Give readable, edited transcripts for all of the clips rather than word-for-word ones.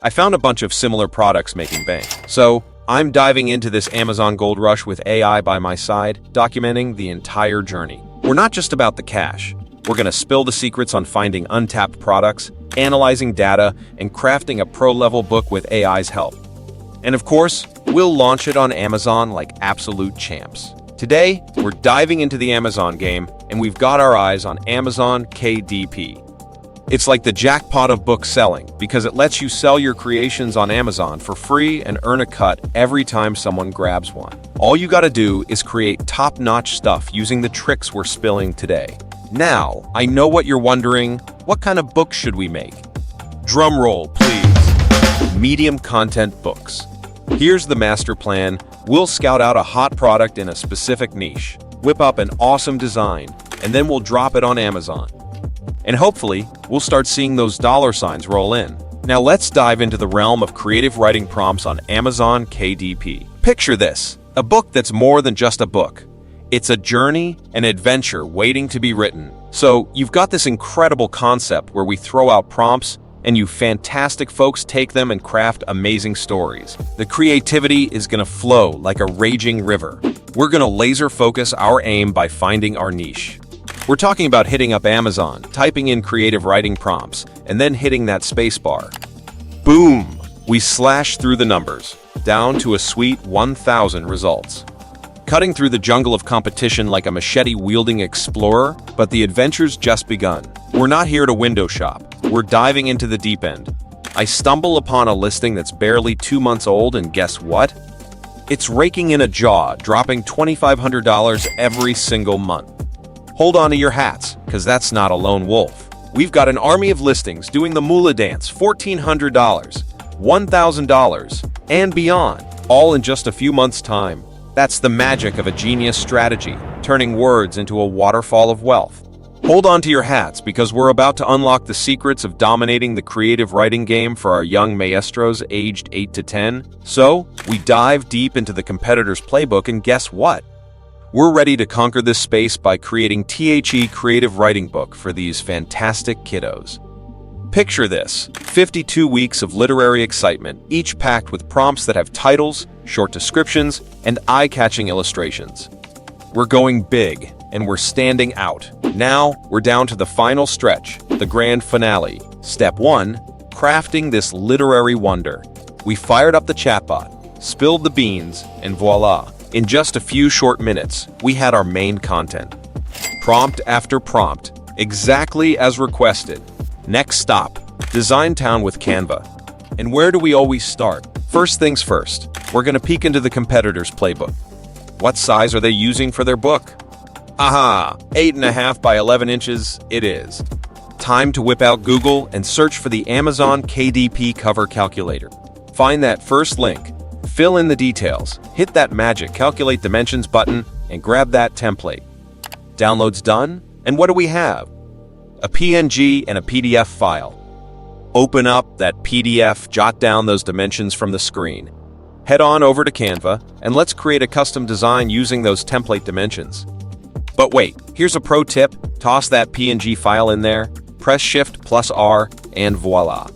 I found a bunch of similar products making bank. So, I'm diving into this Amazon gold rush with AI by my side, documenting the entire journey. We're not just about the cash. We're going to spill the secrets on finding untapped products, analyzing data, and crafting a pro-level book with AI's help. And of course, we'll launch it on Amazon like absolute champs. Today, we're diving into the Amazon game, and we've got our eyes on Amazon KDP. It's like the jackpot of book selling because it lets you sell your creations on Amazon for free and earn a cut every time someone grabs one. All you gotta do is create top-notch stuff using the tricks we're spilling today. Now, I know what you're wondering, what kind of books should we make? Drum roll, please. Medium content books. Here's the master plan. We'll scout out a hot product in a specific niche, whip up an awesome design, and then we'll drop it on Amazon. And hopefully, we'll start seeing those dollar signs roll in. Now let's dive into the realm of creative writing prompts on Amazon KDP. Picture this, a book that's more than just a book. It's a journey, an adventure waiting to be written. So you've got this incredible concept where we throw out prompts and you fantastic folks take them and craft amazing stories. The creativity is gonna flow like a raging river. We're gonna laser focus our aim by finding our niche. We're talking about hitting up Amazon, typing in creative writing prompts, and then hitting that spacebar. Boom! We slash through the numbers, down to a sweet 1,000 results. Cutting through the jungle of competition like a machete-wielding explorer, but the adventure's just begun. We're not here to window shop. We're diving into the deep end. I stumble upon a listing that's barely 2 months old, and guess what? It's raking in a jaw, dropping $2,500 every single month. Hold on to your hats, because that's not a lone wolf. We've got an army of listings doing the Moolah dance, $1,400, $1,000, and beyond, all in just a few months' time. That's the magic of a genius strategy, turning words into a waterfall of wealth. Hold on to your hats, because we're about to unlock the secrets of dominating the creative writing game for our young maestros aged 8 to 10. So, we dive deep into the competitor's playbook, and guess what? We're ready to conquer this space by creating THE Creative Writing Book for these fantastic kiddos. Picture this, 52 weeks of literary excitement, each packed with prompts that have titles, short descriptions, and eye-catching illustrations. We're going big, and we're standing out. Now, we're down to the final stretch, the grand finale. Step 1, crafting this literary wonder. We fired up the chatbot, spilled the beans, and voila. In just a few short minutes, we had our main content. Prompt after prompt, exactly as requested. Next stop, Design Town with Canva. And where do we always start? First things first, we're gonna peek into the competitor's playbook. What size are they using for their book? Aha, 8.5 by 11 inches it is. Time to whip out Google and search for the Amazon KDP cover calculator. Find that first link. Fill in the details, hit that magic calculate dimensions button, and grab that template. Download's done, and what do we have? A PNG and a PDF file. Open up that PDF, jot down those dimensions from the screen. Head on over to Canva, and let's create a custom design using those template dimensions. But wait, here's a pro tip. Toss that PNG file in there, press Shift+R, and voila.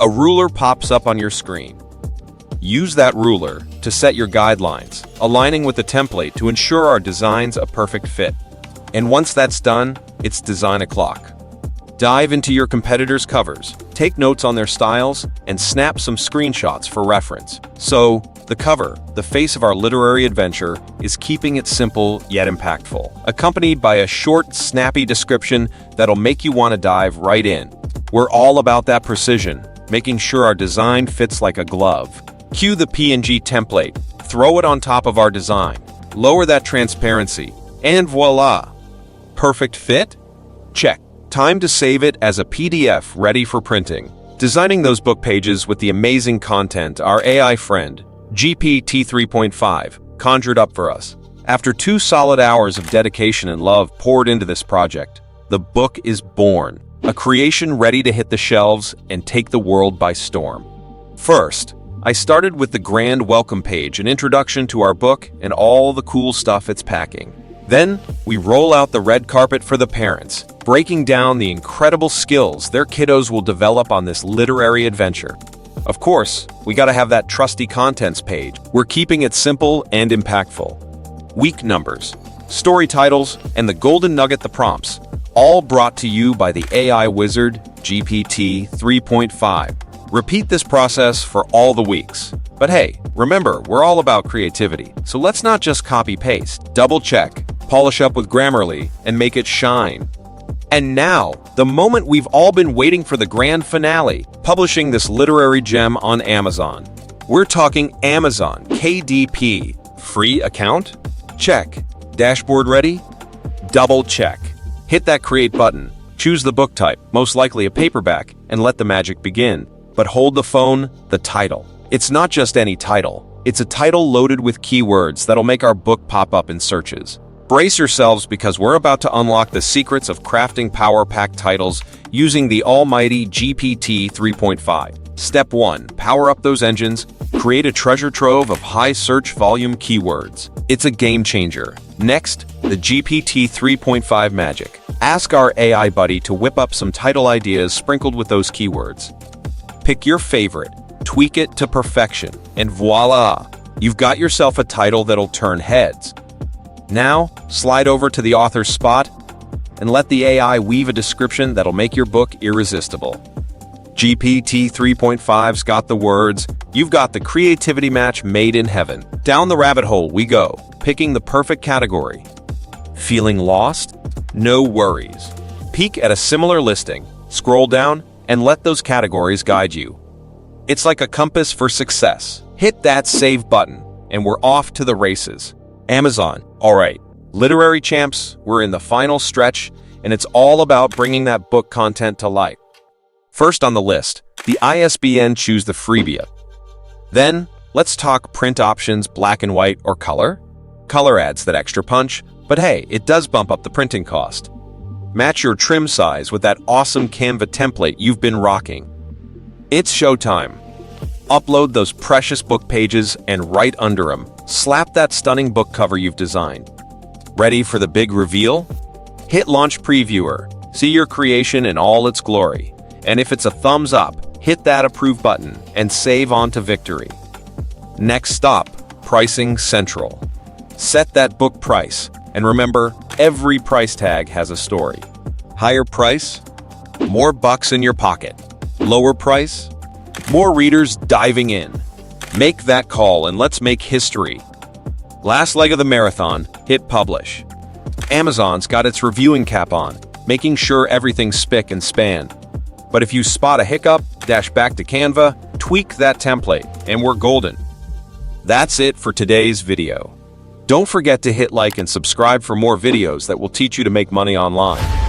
A ruler pops up on your screen. Use that ruler to set your guidelines, aligning with the template to ensure our design's a perfect fit. And once that's done, it's design o'clock. Dive into your competitors' covers, take notes on their styles, and snap some screenshots for reference. So, the cover, the face of our literary adventure, is keeping it simple yet impactful, accompanied by a short, snappy description that'll make you want to dive right in. We're all about that precision, making sure our design fits like a glove. Cue the PNG template, throw it on top of our design, lower that transparency, and voila! Perfect fit? Check. Time to save it as a PDF ready for printing. Designing those book pages with the amazing content our AI friend, GPT 3.5, conjured up for us. After 2 solid hours of dedication and love poured into this project, the book is born, a creation ready to hit the shelves and take the world by storm. First, I started with the grand welcome page, an introduction to our book and all the cool stuff it's packing. Then, we roll out the red carpet for the parents, breaking down the incredible skills their kiddos will develop on this literary adventure. Of course, we gotta have that trusty contents page. We're keeping it simple and impactful. Week numbers, story titles, and the golden nugget, the prompts, all brought to you by the AI wizard GPT 3.5. Repeat this process for all the weeks. But hey, remember, we're all about creativity, so let's not just copy-paste. Double-check, polish up with Grammarly, and make it shine. And now, the moment we've all been waiting for, the grand finale, publishing this literary gem on Amazon. We're talking Amazon KDP. Free account? Check. Dashboard ready? Double check. Hit that create button, choose the book type, most likely a paperback, and let the magic begin. But hold the phone, the title. It's not just any title. It's a title loaded with keywords that'll make our book pop up in searches. Brace yourselves, because we're about to unlock the secrets of crafting power-packed titles using the almighty GPT 3.5. Step 1. Power up those engines. Create a treasure trove of high search volume keywords. It's a game changer. Next, the GPT 3.5 magic. Ask our AI buddy to whip up some title ideas sprinkled with those keywords. Pick your favorite, tweak it to perfection, and voila! You've got yourself a title that'll turn heads. Now, slide over to the author's spot and let the AI weave a description that'll make your book irresistible. GPT 3.5's got the words, you've got the creativity match made in heaven. Down the rabbit hole we go, picking the perfect category. Feeling lost? No worries. Peek at a similar listing, scroll down, and let those categories guide you. It's like a compass for success. Hit that save button, and we're off to the races. Amazon. All right, literary champs, we're in the final stretch, and it's all about bringing that book content to life. First on the list, the ISBN. Choose the freebie. Then, let's talk print options, black and white or color. Color adds that extra punch, but hey, it does bump up the printing cost. Match your trim size with that awesome Canva template you've been rocking. It's showtime. Upload those precious book pages, and right under them, slap that stunning book cover you've designed. Ready for the big reveal? Hit Launch Previewer. See your creation in all its glory. And if it's a thumbs up, hit that approve button and save on to victory. Next stop, Pricing Central. Set that book price, and remember, every price tag has a story. Higher price? More bucks in your pocket. Lower price? More readers diving in. Make that call and let's make history. Last leg of the marathon, hit publish. Amazon's got its reviewing cap on, making sure everything's spick and span. But if you spot a hiccup, dash back to Canva, tweak that template, and we're golden. That's it for today's video. Don't forget to hit like and subscribe for more videos that will teach you to make money online.